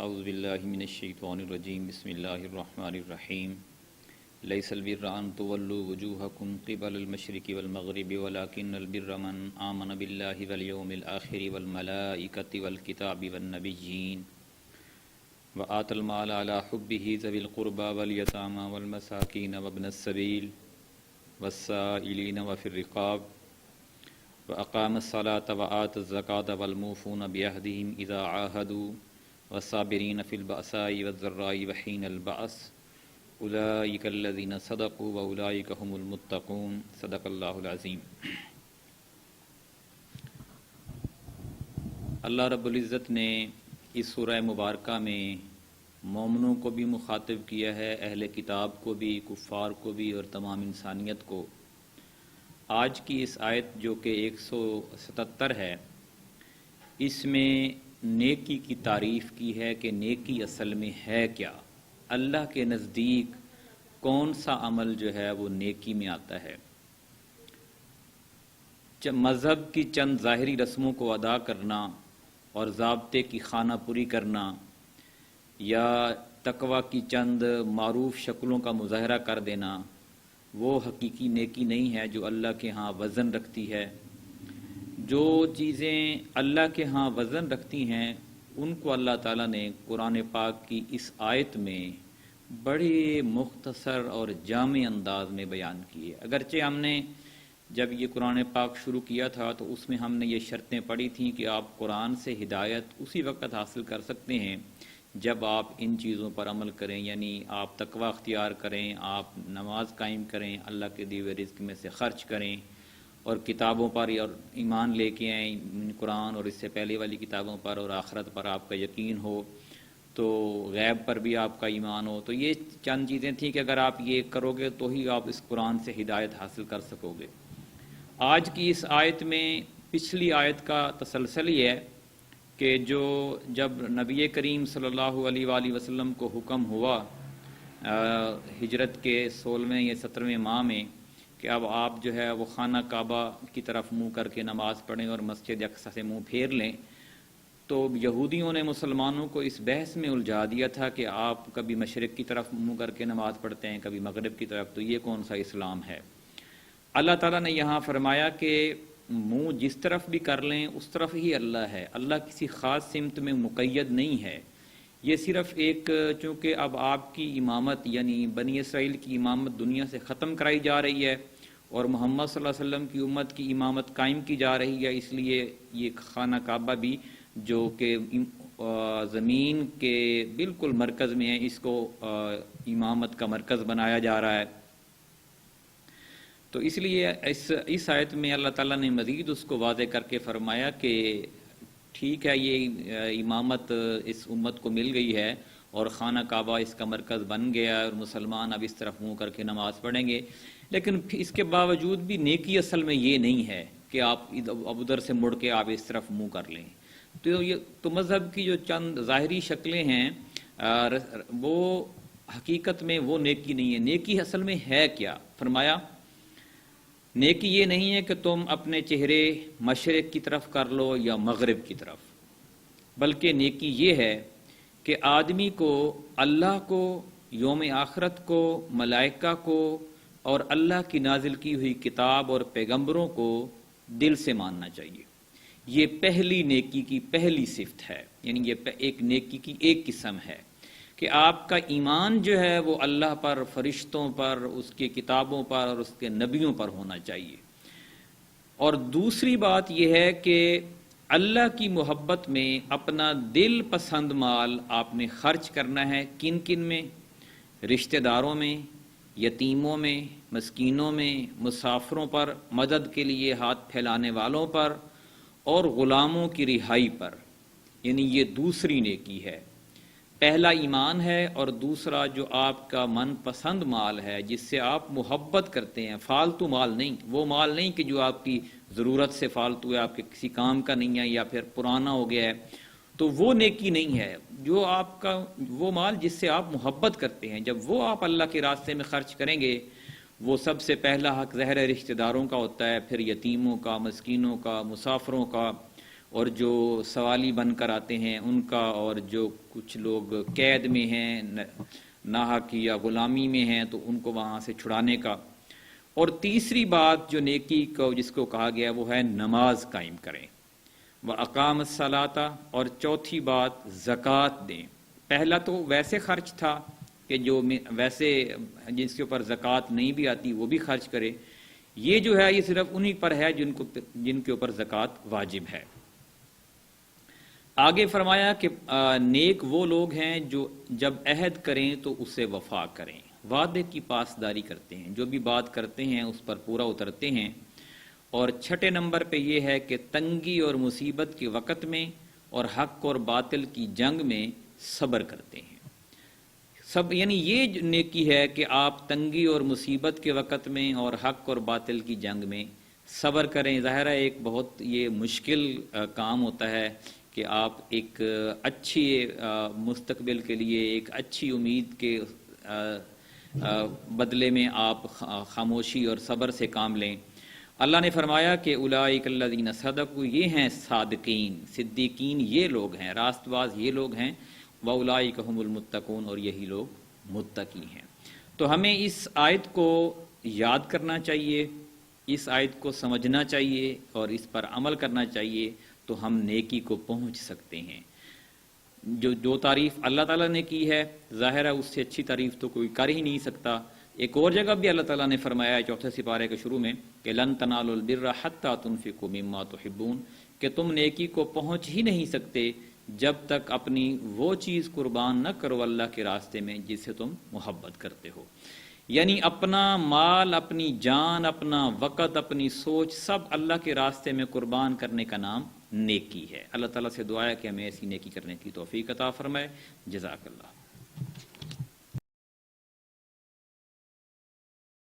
اعوذ باللہ من الشیطان الرجیم بسم اللہ الرحمن الرحیم لیس البر ان تولوا وجوہکم قبل المشرق والمغرب ولکن البر من آمن باللہ والیوم الآخر والملائکۃ والکتاب والنبیین وآتى المال على حبه ذوي القربى واليتامى والمساکین وابن السبیل والسائلین وفی الرقاب وأقام الصلاة وآتى الزكاة والموفون بعهدهم إذا عاهدوا والصابرين في البأساء والضراء وحين البأس أولئك الذين صدقوا وأولئك هم المتقون صدق اللہ العظیم۔ اللہ رب العزت نے اس سورہ مبارکہ میں مومنوں کو بھی مخاطب کیا ہے، اہل کتاب کو بھی، کفار کو بھی اور تمام انسانیت کو۔ آج کی اس آیت جو کہ 177 ہے، اس میں نیکی کی تعریف کی ہے کہ نیکی اصل میں ہے کیا، اللہ کے نزدیک کون سا عمل جو ہے وہ نیکی میں آتا ہے۔ مذہب کی چند ظاہری رسموں کو ادا کرنا اور ضابطے کی خانہ پوری کرنا یا تقوی کی چند معروف شکلوں کا مظاہرہ کر دینا، وہ حقیقی نیکی نہیں ہے جو اللہ کے ہاں وزن رکھتی ہے۔ جو چیزیں اللہ کے ہاں وزن رکھتی ہیں ان کو اللہ تعالیٰ نے قرآن پاک کی اس آیت میں بڑے مختصر اور جامع انداز میں بیان کیے۔ اگرچہ ہم نے جب یہ قرآن پاک شروع کیا تھا تو اس میں ہم نے یہ شرطیں پڑھی تھیں کہ آپ قرآن سے ہدایت اسی وقت حاصل کر سکتے ہیں جب آپ ان چیزوں پر عمل کریں، یعنی آپ تقوی اختیار کریں، آپ نماز قائم کریں، اللہ کے دیے ہوئے رزق میں سے خرچ کریں اور کتابوں پر اور ایمان لے کے آئیں، قرآن اور اس سے پہلے والی کتابوں پر اور آخرت پر آپ کا یقین ہو، تو غیب پر بھی آپ کا ایمان ہو۔ تو یہ چند چیزیں تھیں کہ اگر آپ یہ کرو گے تو ہی آپ اس قرآن سے ہدایت حاصل کر سکو گے۔ آج کی اس آیت میں پچھلی آیت کا تسلسل یہ ہے کہ جب نبی کریم صلی اللہ علیہ وآلہ وسلم کو حکم ہوا ہجرت کے 16ویں یا 17ویں ماہ میں کہ اب آپ جو ہے وہ خانہ کعبہ کی طرف منہ کر کے نماز پڑھیں اور مسجد اقصی سے منہ پھیر لیں، تو یہودیوں نے مسلمانوں کو اس بحث میں الجھا دیا تھا کہ آپ کبھی مشرق کی طرف منہ کر کے نماز پڑھتے ہیں، کبھی مغرب کی طرف، تو یہ کون سا اسلام ہے؟ اللہ تعالیٰ نے یہاں فرمایا کہ منہ جس طرف بھی کر لیں اس طرف ہی اللہ ہے، اللہ کسی خاص سمت میں مقید نہیں ہے۔ یہ صرف ایک، چونکہ اب آپ کی امامت یعنی بنی اسرائیل کی امامت دنیا سے ختم کرائی جا رہی ہے اور محمد صلی اللہ علیہ وسلم کی امت کی امامت قائم کی جا رہی ہے، اس لیے یہ خانہ کعبہ بھی جو کہ زمین کے بالکل مرکز میں ہے، اس کو امامت کا مرکز بنایا جا رہا ہے۔ تو اس لیے اس آیت میں اللہ تعالیٰ نے مزید اس کو واضح کر کے فرمایا کہ ٹھیک ہے، یہ امامت اس امت کو مل گئی ہے اور خانہ کعبہ اس کا مرکز بن گیا اور مسلمان اب اس طرف منہ کر کے نماز پڑھیں گے، لیکن اس کے باوجود بھی نیکی اصل میں یہ نہیں ہے کہ آپ اب ادھر سے مڑ کے آپ اس طرف منہ کر لیں۔ تو مذہب کی جو چند ظاہری شکلیں ہیں وہ حقیقت میں وہ نیکی نہیں ہے۔ نیکی اصل میں ہے کیا؟ فرمایا نیکی یہ نہیں ہے کہ تم اپنے چہرے مشرق کی طرف کر لو یا مغرب کی طرف، بلکہ نیکی یہ ہے کہ آدمی کو اللہ کو، یوم آخرت کو، ملائکہ کو اور اللہ کی نازل کی ہوئی کتاب اور پیغمبروں کو دل سے ماننا چاہیے۔ یہ پہلی نیکی کی پہلی صفت ہے، یعنی یہ ایک نیکی کی ایک قسم ہے کہ آپ کا ایمان جو ہے وہ اللہ پر، فرشتوں پر، اس کی کتابوں پر اور اس کے نبیوں پر ہونا چاہیے۔ اور دوسری بات یہ ہے کہ اللہ کی محبت میں اپنا دل پسند مال آپ نے خرچ کرنا ہے۔ کن کن میں؟ رشتہ داروں میں، یتیموں میں، مسکینوں میں، مسافروں پر، مدد کے لیے ہاتھ پھیلانے والوں پر اور غلاموں کی رہائی پر، یعنی یہ دوسری نیکی ہے۔ پہلا ایمان ہے اور دوسرا جو آپ کا من پسند مال ہے جس سے آپ محبت کرتے ہیں، فالتو مال نہیں، وہ مال نہیں کہ جو آپ کی ضرورت سے فالتو ہے، آپ کے کسی کام کا نہیں ہے یا پھر پرانا ہو گیا ہے، تو وہ نیکی نہیں ہے۔ جو آپ کا وہ مال جس سے آپ محبت کرتے ہیں، جب وہ آپ اللہ کے راستے میں خرچ کریں گے، وہ سب سے پہلا حق ظاہر رشتہ داروں کا ہوتا ہے، پھر یتیموں کا، مسکینوں کا، مسافروں کا، اور جو سوالی بن کر آتے ہیں ان کا، اور جو کچھ لوگ قید میں ہیں ناحق یا غلامی میں ہیں تو ان کو وہاں سے چھڑانے کا، اور تیسری بات جو نیکی کو جس کو کہا گیا وہ ہے نماز قائم کریں، وَأَقَامَ الصَّلَاةَ، اور چوتھی بات زکوٰۃ دیں۔ پہلا تو ویسے خرچ تھا کہ جو ویسے جس کے اوپر زکوٰۃ نہیں بھی آتی وہ بھی خرچ کرے، یہ جو ہے یہ صرف انہی پر ہے جن کے اوپر زکوٰۃ واجب ہے۔ آگے فرمایا کہ نیک وہ لوگ ہیں جو جب عہد کریں تو اسے وفا کریں، وعدے کی پاسداری کرتے ہیں، جو بھی بات کرتے ہیں اس پر پورا اترتے ہیں۔ اور چھٹے نمبر پہ یہ ہے کہ تنگی اور مصیبت کے وقت میں اور حق اور باطل کی جنگ میں صبر کرتے ہیں۔ یعنی یہ نیکی ہے کہ آپ تنگی اور مصیبت کے وقت میں اور حق اور باطل کی جنگ میں صبر کریں۔ ظاہر ہے ایک بہت یہ مشکل کام ہوتا ہے کہ آپ ایک اچھی مستقبل کے لیے ایک اچھی امید کے بدلے میں آپ خاموشی اور صبر سے کام لیں۔ اللہ نے فرمایا کہ اولئک الذین صدقوا، یہ ہیں صادقین، صدیقین یہ لوگ ہیں، راست باز یہ لوگ ہیں، واولئک ھم المتقون، اور یہی لوگ متقی ہیں۔ تو ہمیں اس آیت کو یاد کرنا چاہیے، اس آیت کو سمجھنا چاہیے اور اس پر عمل کرنا چاہیے، تو ہم نیکی کو پہنچ سکتے ہیں۔ جو تعریف اللہ تعالیٰ نے کی ہے ظاہر ہے اس سے اچھی تعریف تو کوئی کر ہی نہیں سکتا۔ ایک اور جگہ بھی اللہ تعالیٰ نے فرمایا ہے 4 سپارے کے شروع میں کہ لن تنالوا البر حتی تنفقوا مما تحبون، کہ تم نیکی کو پہنچ ہی نہیں سکتے جب تک اپنی وہ چیز قربان نہ کرو اللہ کے راستے میں جس سے تم محبت کرتے ہو۔ یعنی اپنا مال، اپنی جان، اپنا وقت، اپنی سوچ سب اللہ کے راستے میں قربان کرنے کا نام نیکی ہے۔ اللہ تعالیٰ سے دعا ہے کہ ہمیں ایسی نیکی کرنے کی توفیق عطا فرمائے۔ جزاک اللہ۔